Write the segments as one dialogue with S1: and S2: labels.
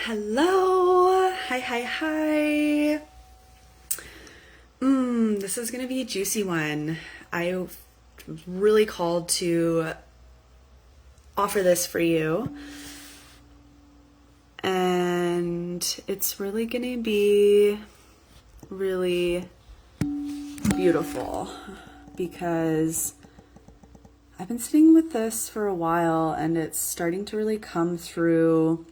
S1: Hello. Hi. This is going to be a juicy one. I was really called to offer this for you. And it's really going to be really beautiful because I've been sitting with this for a while and it's starting to really come through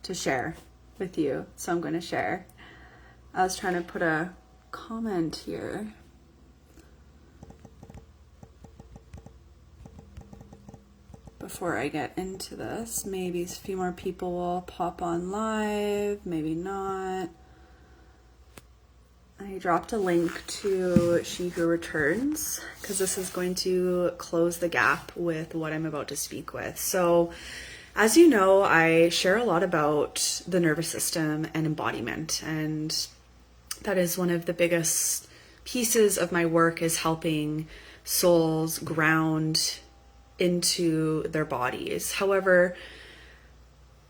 S1: to share with you. So I'm going to share. I was trying to put a comment here. Before I get into this, maybe a few more people will pop on live, maybe not. I dropped a link to She Who Returns because this is going to close the gap with what I'm about to speak with. So, as you know, I share a lot about the nervous system and embodiment, and that is one of the biggest pieces of my work is helping souls ground into their bodies. However,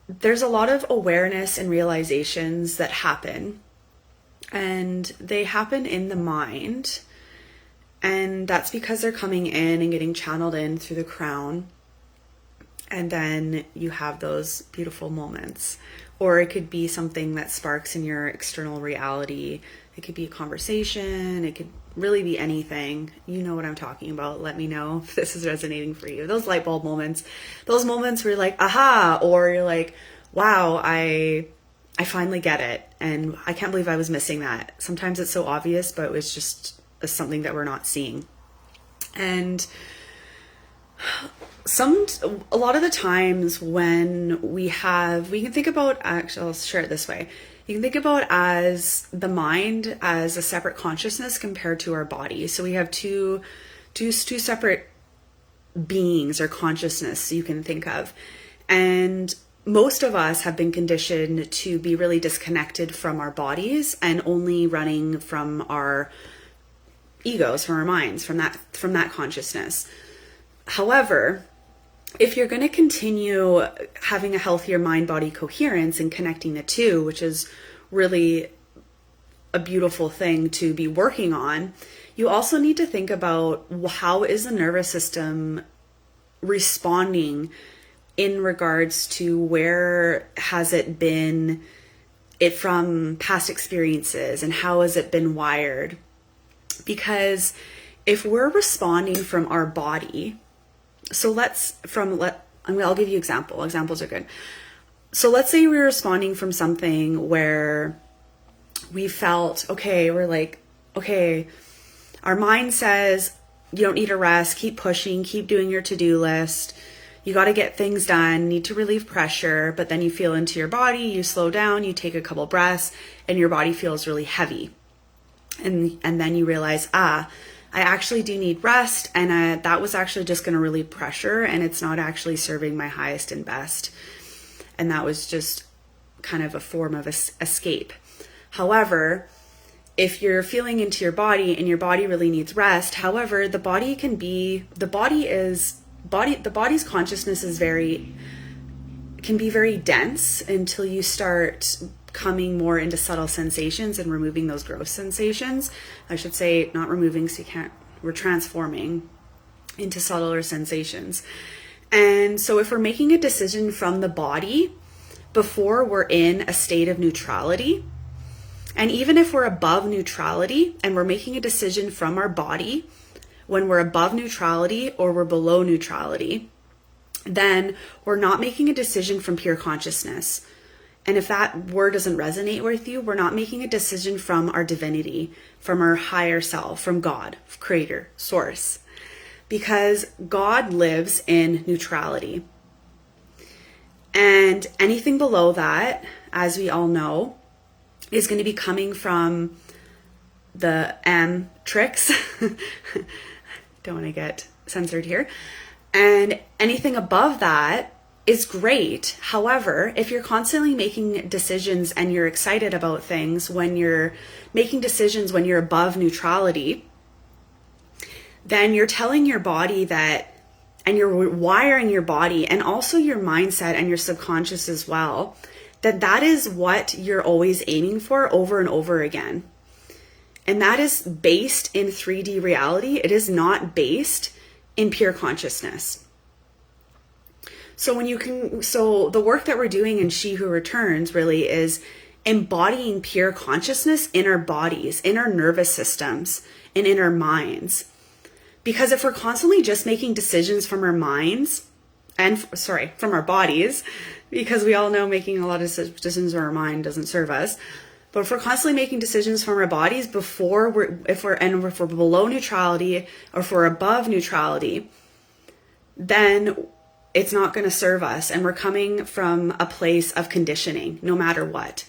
S1: there's a lot of awareness and realizations that happen, and they happen in the mind, and that's because they're coming in and getting channeled in through the crown. And then you have those beautiful moments. Or it could be something that sparks in your external reality. It could be a conversation. It could really be anything. You know what I'm talking about. Let me know if this is resonating for you. Those light bulb moments. Those moments where you're like, aha. Or you're like, wow, I finally get it. And I can't believe I was missing that. Sometimes it's so obvious, but it's just something that we're not seeing. And a lot of the times when we can think about, actually, I'll share it this way. You can think about as the mind as a separate consciousness compared to our body. So we have two separate beings or consciousness you can think of. And most of us have been conditioned to be really disconnected from our bodies and only running from our egos, from our minds, from that consciousness. However, if you're going to continue having a healthier mind-body coherence and connecting the two, which is really a beautiful thing to be working on, you also need to think about how is the nervous system responding in regards to where has it been from past experiences and how has it been wired. Because if we're responding from our body, I'll give you example. Examples are good. So let's say we're responding from something where we felt, we're like, our mind says, you don't need a rest, keep pushing, keep doing your to-do list. You got to get things done, need to relieve pressure, but then you feel into your body, you slow down, you take a couple breaths, and your body feels really heavy. And then you realize, I actually do need rest, and that was actually just going to relieve pressure, and it's not actually serving my highest and best. And that was just kind of a form of escape. However, if you're feeling into your body and your body really needs rest, however, the body's consciousness can be very dense until you start coming more into subtle sensations and removing those gross sensations. I should say not removing, so we're transforming into subtler sensations. And so if we're making a decision from the body before we're in a state of neutrality, and even if we're above neutrality and we're making a decision from our body when we're above neutrality or we're below neutrality, then we're not making a decision from pure consciousness. And if that word doesn't resonate with you, we're not making a decision from our divinity, from our higher self, from God, creator, source. Because God lives in neutrality. And anything below that, as we all know, is going to be coming from the tricks. Don't want to get censored here. And anything above that is great. However, if you're constantly making decisions and you're excited about things when you're making decisions when you're above neutrality, then you're telling your body that and you're wiring your body and also your mindset and your subconscious as well, that is what you're always aiming for over and over again. And that is based in 3D reality. It is not based in pure consciousness. So the work that we're doing in She Who Returns really is embodying pure consciousness in our bodies, in our nervous systems, and in our minds. Because if we're constantly just making decisions from our minds, from our bodies, because we all know making a lot of decisions from our mind doesn't serve us. But if we're constantly making decisions from our bodies if we're below neutrality or if we're above neutrality, then it's not going to serve us. And we're coming from a place of conditioning, no matter what.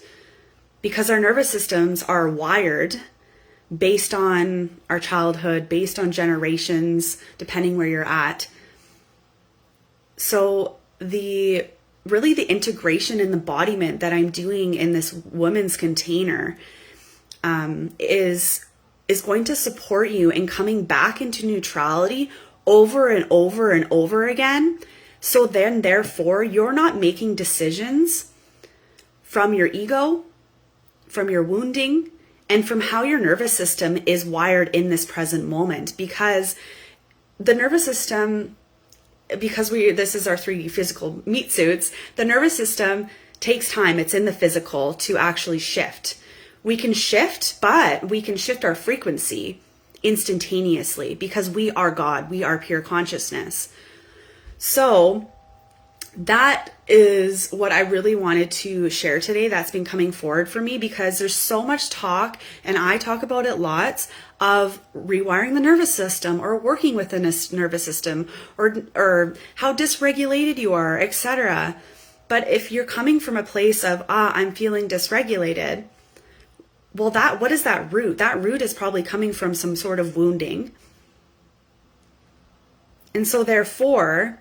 S1: Because our nervous systems are wired based on our childhood, based on generations, depending where you're at. So the integration and embodiment that I'm doing in this woman's container is going to support you in coming back into neutrality over and over and over again. So then, therefore, you're not making decisions from your ego, from your wounding, and from how your nervous system is wired in this present moment. Because the nervous system, this is our 3D physical meat suits, the nervous system takes time. It's in the physical to actually shift. We can shift, but we can shift our frequency instantaneously because we are God. We are pure consciousness. So that is what I really wanted to share today. That's been coming forward for me because there's so much talk, and I talk about it lots, of rewiring the nervous system or working within a nervous system or how dysregulated you are, etc. But if you're coming from a place of, I'm feeling dysregulated, well, what is that root? That root is probably coming from some sort of wounding. And so therefore,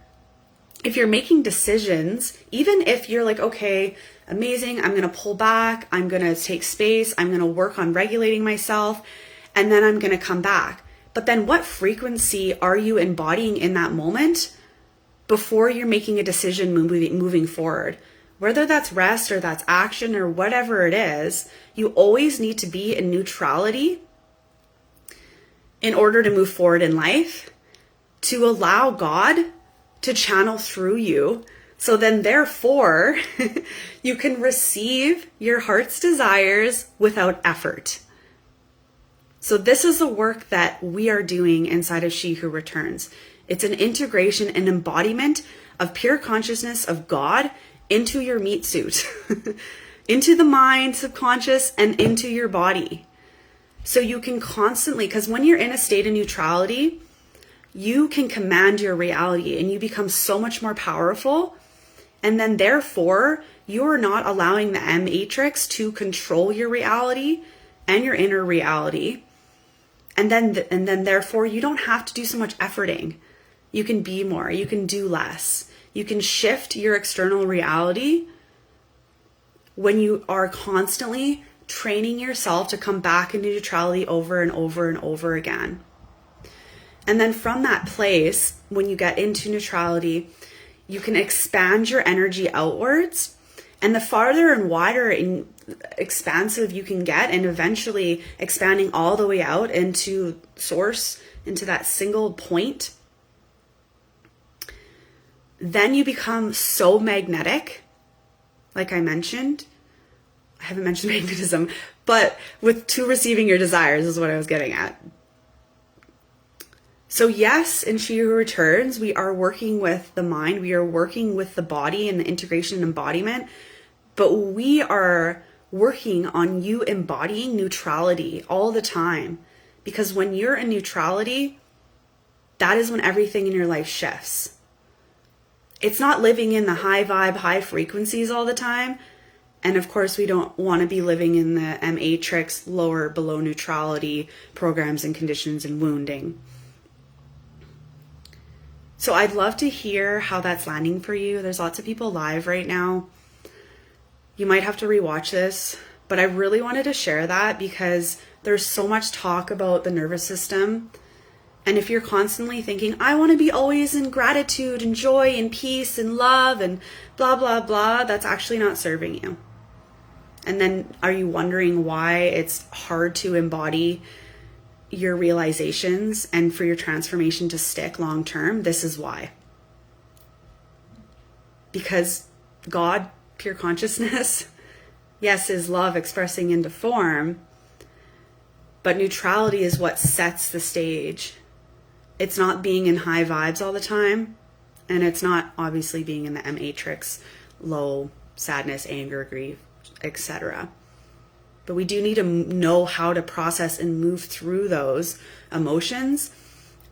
S1: if you're making decisions, even if you're like, okay, amazing, I'm going to pull back, I'm going to take space, I'm going to work on regulating myself, and then I'm going to come back. But then what frequency are you embodying in that moment before you're making a decision moving forward? Whether that's rest or that's action or whatever it is, you always need to be in neutrality in order to move forward in life, to allow God to channel through you. So then therefore, you can receive your heart's desires without effort. So this is the work that we are doing inside of She Who Returns. It's an integration and embodiment of pure consciousness of God into your meat suit, into the mind, subconscious, and into your body. So you can constantly, because when you're in a state of neutrality, you can command your reality and you become so much more powerful. And then therefore, you're not allowing the M matrix to control your reality and your inner reality. And then therefore, you don't have to do so much efforting. You can be more, you can do less. You can shift your external reality when you are constantly training yourself to come back into neutrality over and over and over again. And then from that place, when you get into neutrality, you can expand your energy outwards. And the farther and wider and expansive you can get, and eventually expanding all the way out into source, into that single point, then you become so magnetic. Like I mentioned, I haven't mentioned magnetism, but to receiving your desires is what I was getting at. So yes, in She Who Returns, we are working with the mind, we are working with the body and the integration and embodiment, but we are working on you embodying neutrality all the time. Because when you're in neutrality, that is when everything in your life shifts. It's not living in the high vibe, high frequencies all the time. And of course, we don't want to be living in the matrix, lower, below neutrality programs and conditions and wounding. So I'd love to hear how that's landing for you. There's lots of people live right now. You might have to rewatch this, but I really wanted to share that because there's so much talk about the nervous system And if you're constantly thinking, I want to be always in gratitude and joy and peace and love and blah, blah, blah, that's actually not serving you. And then are you wondering why it's hard to embody your realizations and for your transformation to stick long term? This is why. Because God, pure consciousness, yes, is love expressing into form, but neutrality is what sets the stage. It's not being in high vibes all the time, and it's not obviously being in the matrix, low sadness, anger, grief, etc. But we do need to know how to process and move through those emotions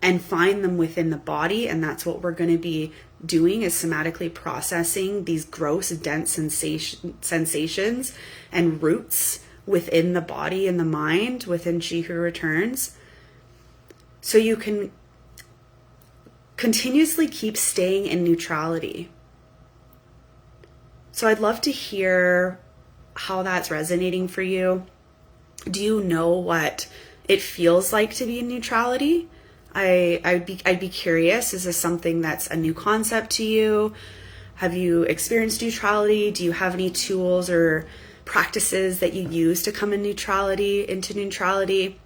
S1: and find them within the body. And that's what we're going to be doing, is somatically processing these gross, dense sensations and roots within the body and the mind, within She Who Returns. So you can continuously keep staying in neutrality. So I'd love to hear how that's resonating for you. Do you know what it feels like to be in neutrality? I'd be curious. Is this something that's a new concept to you? Have you experienced neutrality? Do you have any tools or practices that you use to come into neutrality?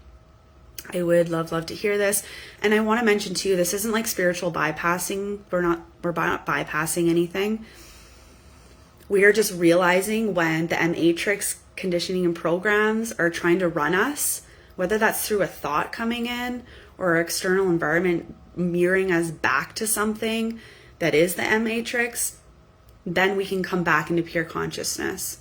S1: I would love to hear this. And I want to mention too, this isn't like spiritual bypassing. We're not bypassing anything. We are just realizing when the matrix conditioning and programs are trying to run us, whether that's through a thought coming in or external environment mirroring us back to something that is the matrix, then we can come back into pure consciousness.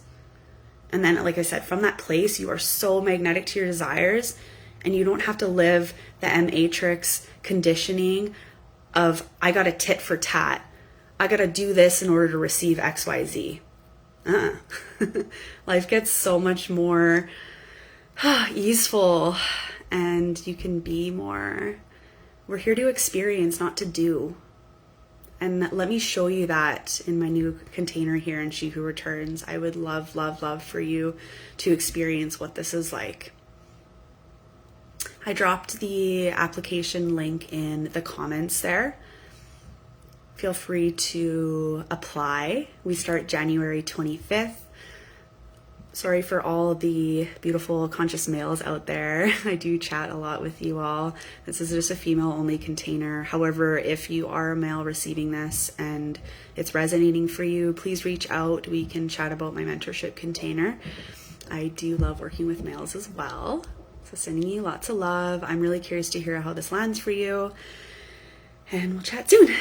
S1: And then, like I said, from that place, you are so magnetic to your desires, and you don't have to live the matrix conditioning of, I got a tit for tat. I got to do this in order to receive XYZ. Life gets so much more easeful, and you can be more, we're here to experience, not to do. And let me show you that in my new container here in She Who Returns. I would love for you to experience what this is like. I dropped the application link in the comments there. Feel free to apply. We start January 25th. Sorry for all the beautiful conscious males out there. I do chat a lot with you all. This is just a female only container. However, if you are a male receiving this and it's resonating for you, please reach out. We can chat about my mentorship container. I do love working with males as well. So sending you lots of love. I'm really curious to hear how this lands for you. And we'll chat soon.